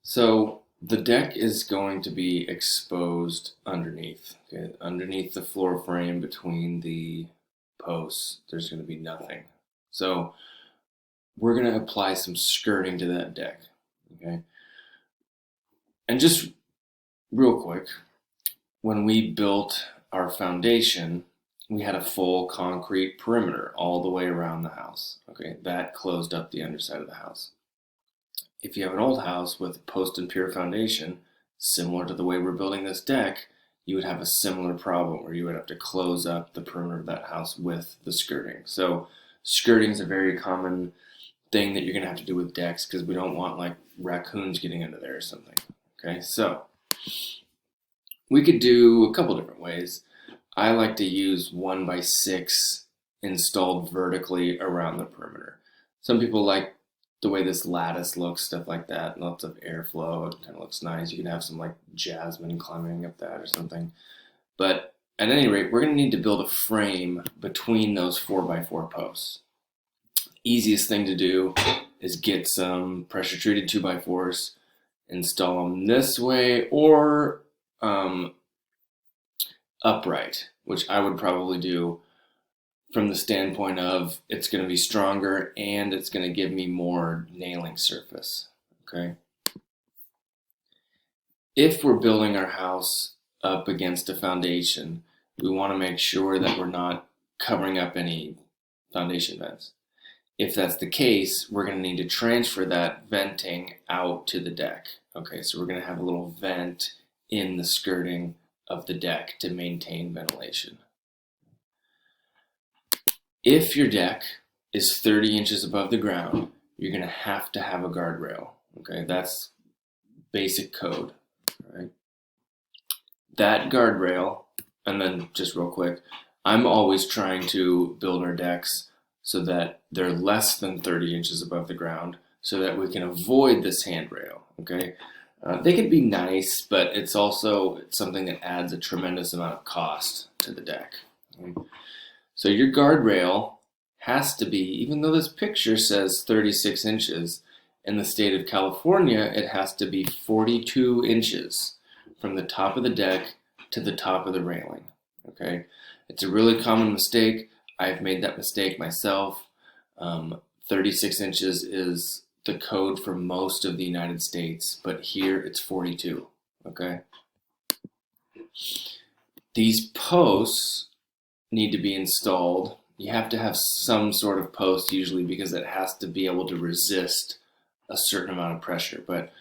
So the deck is going to be exposed underneath. Okay? Underneath the floor frame between the posts, there's going to be nothing. So we're going to apply some skirting to that deck. Okay. And just real quick, when we built our foundation, we had a full concrete perimeter all the way around the house. Okay, that closed up the underside of the house. If you have an old house with a post and pier foundation, similar to the way we're building this deck, you would have a similar problem where you would have to close up the perimeter of that house with the skirting. So skirting is a very common thing that you're going to have to do with decks because we don't want like raccoons getting under there or something. Okay, so we could do a couple different ways. I like to use 1x6 installed vertically around the perimeter. Some people like the way this lattice looks, stuff like that, lots of airflow, it kind of looks nice. You can have some like jasmine climbing up that or something. But at any rate, we're going to need to build a frame between those 4x4 posts. Easiest thing to do is get some pressure treated 2x4s, install them this way or upright, which I would probably do from the standpoint of it's going to be stronger and it's going to give me more nailing surface. Okay. If we're building our house up against a foundation, we want to make sure that we're not covering up any foundation vents. If that's the case, we're going to need to transfer that venting out to the deck. Okay, so we're going to have a little vent in the skirting of the deck to maintain ventilation. If your deck is 30 inches above the ground, you're going to have a guardrail. Okay, that's basic code. Right? That guardrail, and then just real quick, I'm always trying to build our decks so that they're less than 30 inches above the ground so that we can avoid this handrail. Okay, they can be nice, but it's also something that adds a tremendous amount of cost to the deck. Okay? So your guardrail has to be, even though this picture says 36 inches, in the state of California, it has to be 42 inches from the top of the deck to the top of the railing. Okay, it's a really common mistake. I've made that mistake myself. 36 inches is the code for most of the United States, but here it's 42. Okay, these posts need to be installed. You have to have some sort of post usually because it has to be able to resist a certain amount of pressure. But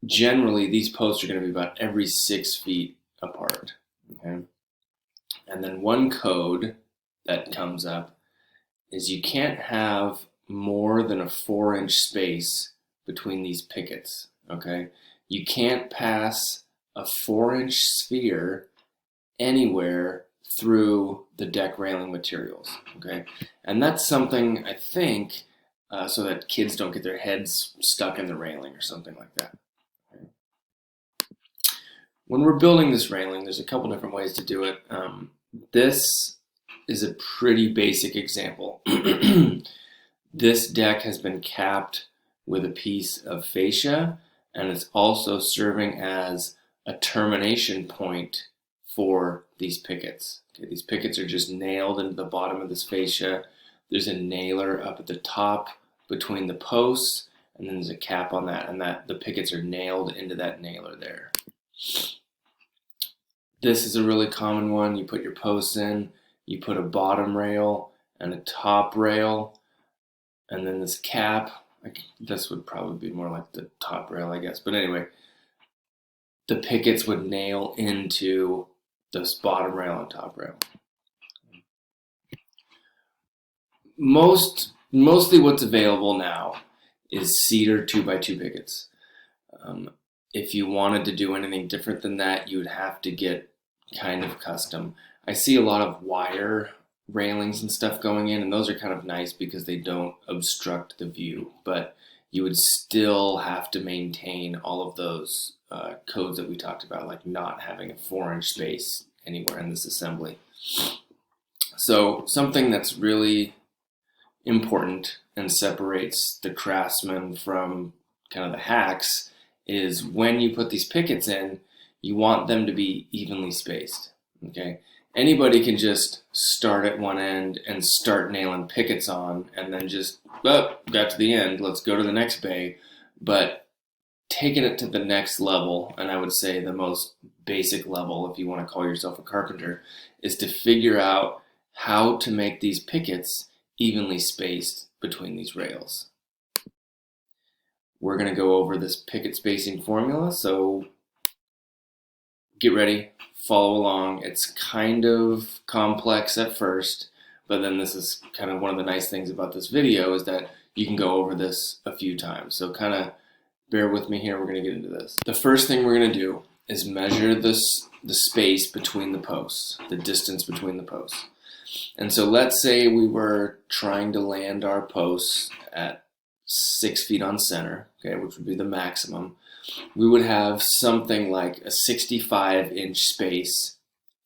generally, these posts are going to be about every 6 feet apart. Okay? And then one code that comes up is you can't have more than a 4-inch space between these pickets. Okay? You can't pass a 4-inch sphere anywhere through the deck railing materials. Okay, and that's something I think so that kids don't get their heads stuck in the railing or something like that. Okay. When we're building this railing, there's a couple different ways to do it. This is a pretty basic example. This deck has been capped with a piece of fascia, and it's also serving as a termination point for these pickets. Okay, these pickets are just nailed into the bottom of this fascia. There's a nailer up at the top between the posts, and then there's a cap on that, and the pickets are nailed into that nailer there. This is a really common one. You put your posts in, you put a bottom rail and a top rail, and then this cap. This would probably be more like the top rail, I guess. But anyway, the pickets would nail into this bottom rail and top rail. Mostly what's available now is cedar 2x2 pickets. If you wanted to do anything different than that, you would have to get kind of custom. I see a lot of wire railings and stuff going in, and those are kind of nice because they don't obstruct the view, but you would still have to maintain all of those codes that we talked about, like not having a 4-inch space anywhere in this assembly. So something that's really important and separates the craftsman from kind of the hacks is when you put these pickets in, you want them to be evenly spaced, okay? Anybody can just start at one end and start nailing pickets on and then just, oh, got to the end, let's go to the next bay. But taking it to the next level, and I would say the most basic level if you want to call yourself a carpenter, is to figure out how to make these pickets evenly spaced between these rails. We're going to go over this picket spacing formula, so get ready, follow along. It's kind of complex at first, but then this is kind of one of the nice things about this video is that you can go over this a few times. So kind of bear with me here, we're going to get into this. The first thing we're going to do is measure the space between the posts, the distance between the posts. And so let's say we were trying to land our posts at 6 feet on center, okay, which would be the maximum. We would have something like a 65-inch space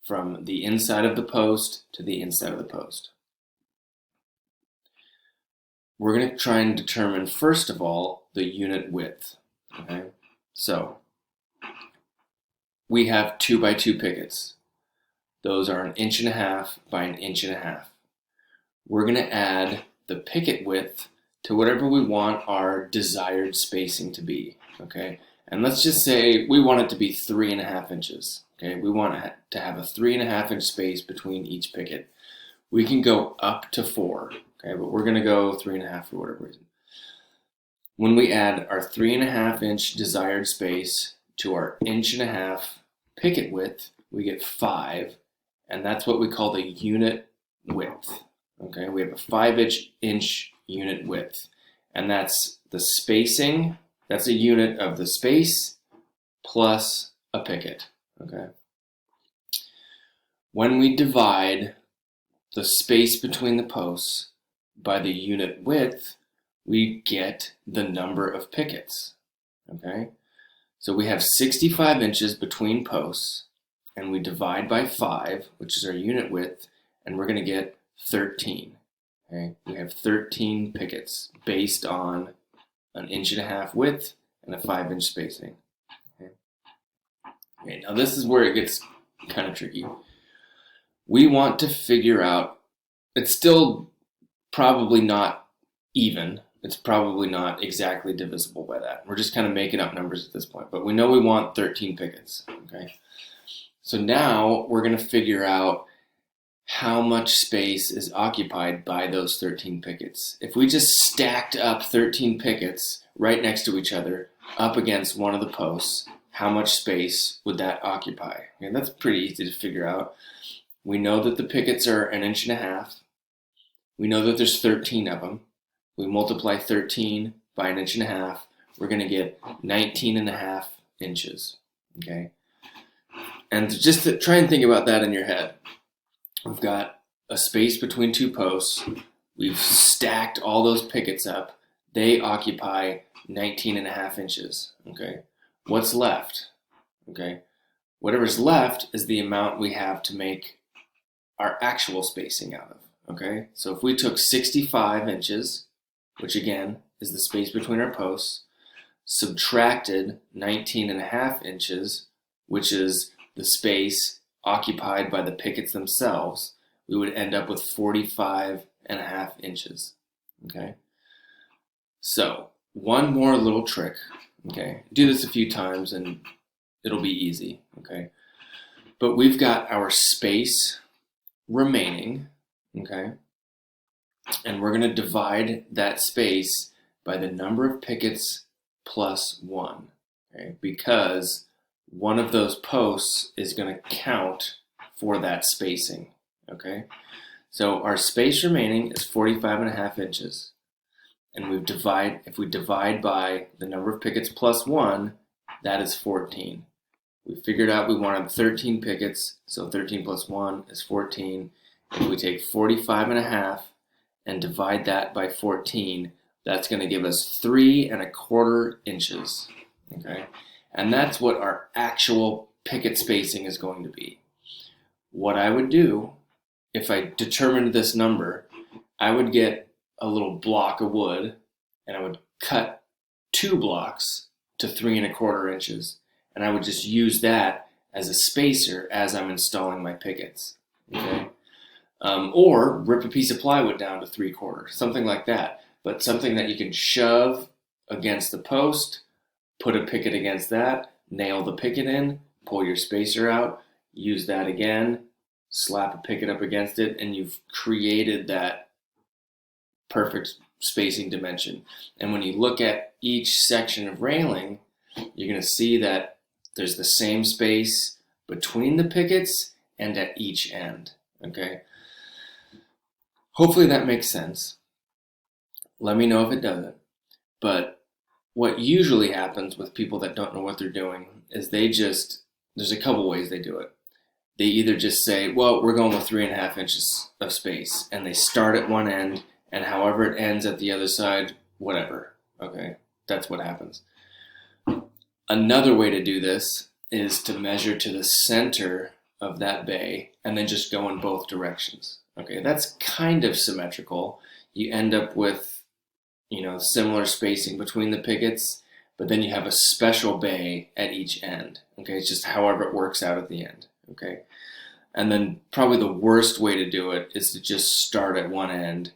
from the inside of the post to the inside of the post. We're going to try and determine, first of all, the unit width, okay? So we have 2x2 pickets. Those are 1.5 inches by 1.5 inches. We're going to add the picket width to whatever we want our desired spacing to be, okay? And let's just say we want it to be 3.5 inches, okay? We want to have a 3.5-inch space between each picket. We can go up to 4, okay? But we're gonna go 3.5 for whatever reason. When we add our 3.5-inch desired space to our 1.5 inch picket width, we get 5, and that's what we call the unit width, okay? We have a 5-inch unit width, and that's the spacing. That's a unit of the space plus a picket, okay? When we divide the space between the posts by the unit width, we get the number of pickets, okay? So we have 65 inches between posts, and we divide by 5, which is our unit width, and we're gonna get 13. Okay, we have 13 pickets based on 1.5 inch width and a 5-inch spacing. Okay, now this is where it gets kind of tricky. We want to figure out, it's still probably not even, it's probably not exactly divisible by that. We're just kind of making up numbers at this point, but we know we want 13 pickets, okay? So now we're gonna figure out how much space is occupied by those 13 pickets. If we just stacked up 13 pickets right next to each other up against one of the posts, how much space would that occupy? Okay, that's pretty easy to figure out. We know that the pickets are 1.5 inches. We know that there's 13 of them. We multiply 13 by 1.5 inches. We're going to get 19.5 inches. Okay, and just to try and think about that in your head. We've got a space between two posts. We've stacked all those pickets up. They occupy 19.5 inches, okay? What's left, okay? Whatever's left is the amount we have to make our actual spacing out of, okay? So if we took 65 inches, which again is the space between our posts, subtracted 19.5 inches, which is the space occupied by the pickets themselves, we would end up with 45.5 inches, okay? So one more little trick, okay? Do this a few times and it'll be easy, okay? But we've got our space remaining, okay? And we're gonna divide that space by the number of pickets plus 1, okay? Because one of those posts is going to count for that spacing, okay? So our space remaining is 45.5 inches. And if we divide by the number of pickets plus 1, that is 14. We figured out we wanted 13 pickets, so 13 plus 1 is 14. If we take 45.5 and divide that by 14, that's going to give us 3.25 inches, okay? And that's what our actual picket spacing is going to be. What I would do, if I determined this number, I would get a little block of wood and I would cut 2 blocks to 3¼ inches. And I would just use that as a spacer as I'm installing my pickets. Okay? Or rip a piece of plywood down to 3/4, something like that. But something that you can shove against the post, put a picket against that, nail the picket in, pull your spacer out, use that again, slap a picket up against it, and you've created that perfect spacing dimension. And when you look at each section of railing, you're going to see that there's the same space between the pickets and at each end. Okay? Hopefully that makes sense. Let me know if it doesn't. But what usually happens with people that don't know what they're doing is there's a couple ways they do it. They either just say, well, we're going with 3½ inches of space, and they start at one end, and however it ends at the other side, whatever. Okay, that's what happens. Another way to do this is to measure to the center of that bay and then just go in both directions. Okay, that's kind of symmetrical. You end up with, similar spacing between the pickets, but then you have a special bay at each end. Okay, it's just however it works out at the end. Okay, and then probably the worst way to do it is to just start at one end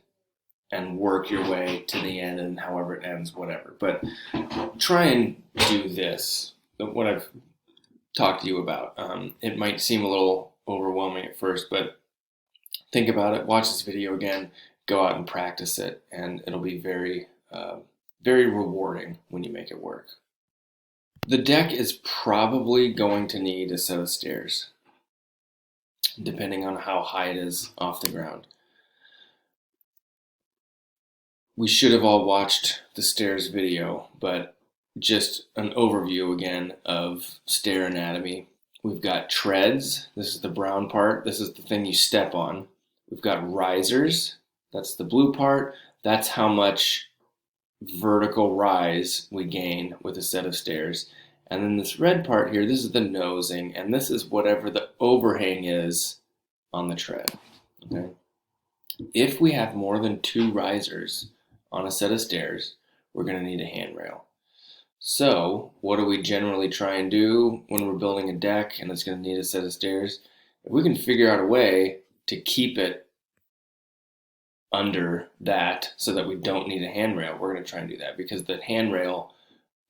and work your way to the end, and however it ends, whatever. But try and do this, what I've talked to you about. It might seem a little overwhelming at first, but think about it, watch this video again, go out and practice it, and it'll be very, very rewarding when you make it work. The deck is probably going to need a set of stairs, depending on how high it is off the ground. We should have all watched the stairs video, but just an overview again of stair anatomy. We've got treads. This is the brown part. This is the thing you step on. We've got risers. That's the blue part. That's how much vertical rise we gain with a set of stairs. And then this red part here, this is the nosing, and this is whatever the overhang is on the tread. Okay? If we have more than 2 risers on a set of stairs, we're going to need a handrail. So what do we generally try and do when we're building a deck and it's going to need a set of stairs? If we can figure out a way to keep it under that so that we don't need a handrail, we're going to try and do that, because the handrail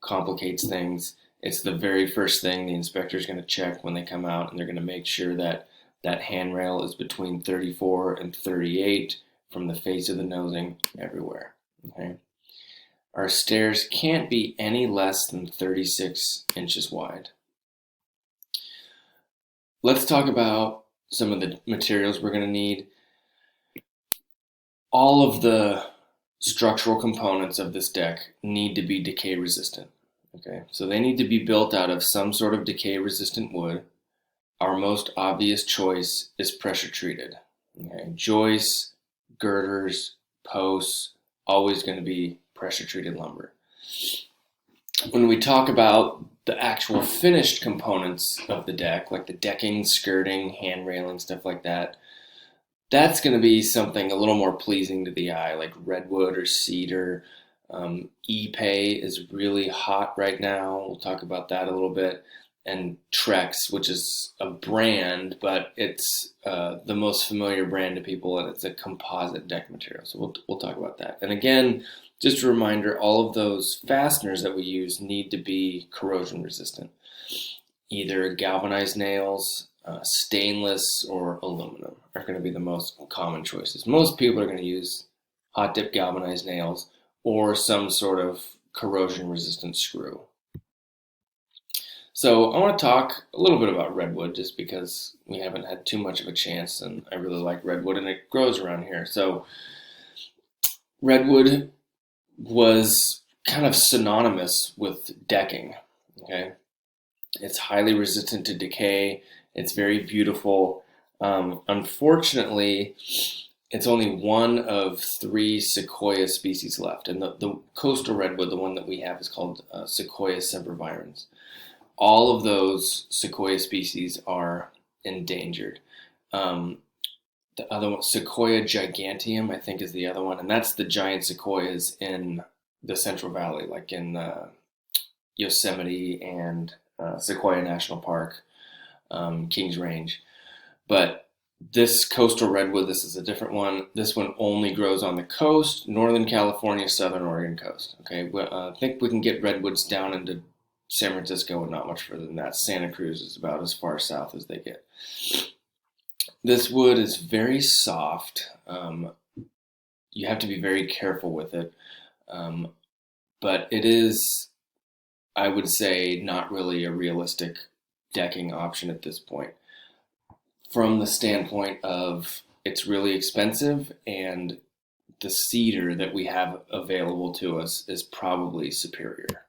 complicates things. It's the very first thing the inspector is going to check when they come out, and they're going to make sure that that handrail is between 34 and 38 from the face of the nosing everywhere. Okay. Our stairs can't be any less than 36 inches wide. Let's talk about some of the materials we're going to need. All of the structural components of this deck need to be decay resistant. Okay, so they need to be built out of some sort of decay resistant wood. Our most obvious choice is pressure treated. Okay, joists, girders, posts, always going to be pressure treated lumber. When we talk about the actual finished components of the deck, like the decking, skirting, hand railing, stuff like that, that's going to be something a little more pleasing to the eye, like redwood or cedar. Ipe is really hot right now. We'll talk about that a little bit. And Trex, which is a brand, but it's the most familiar brand to people, and it's a composite deck material. So we'll talk about that. And again, just a reminder, all of those fasteners that we use need to be corrosion resistant. Either galvanized nails, stainless, or aluminum are going to be the most common choices. Most people are going to use hot dip galvanized nails or some sort of corrosion resistant screw. So I want to talk a little bit about redwood, just because we haven't had too much of a chance, and I really like redwood and it grows around here. So redwood was kind of synonymous with decking. Okay, it's highly resistant to decay. It's very beautiful. Unfortunately, it's only one of 3 sequoia species left, and the coastal redwood, the one that we have, is called Sequoia sempervirens. All of those sequoia species are endangered. The other one, Sequoia giganteum, I think is the other one, and that's the giant sequoias in the Central Valley, like in Yosemite and Sequoia National Park, Kings Range. But this coastal redwood, this is a different one. This one only grows on the coast, Northern California, Southern Oregon coast. Okay, I think we can get redwoods down into San Francisco and not much further than that. Santa Cruz is about as far south as they get. This wood is very soft. You have to be very careful with it. But it is, I would say, not really a realistic decking option at this point. From the standpoint of it's really expensive, and the cedar that we have available to us is probably superior.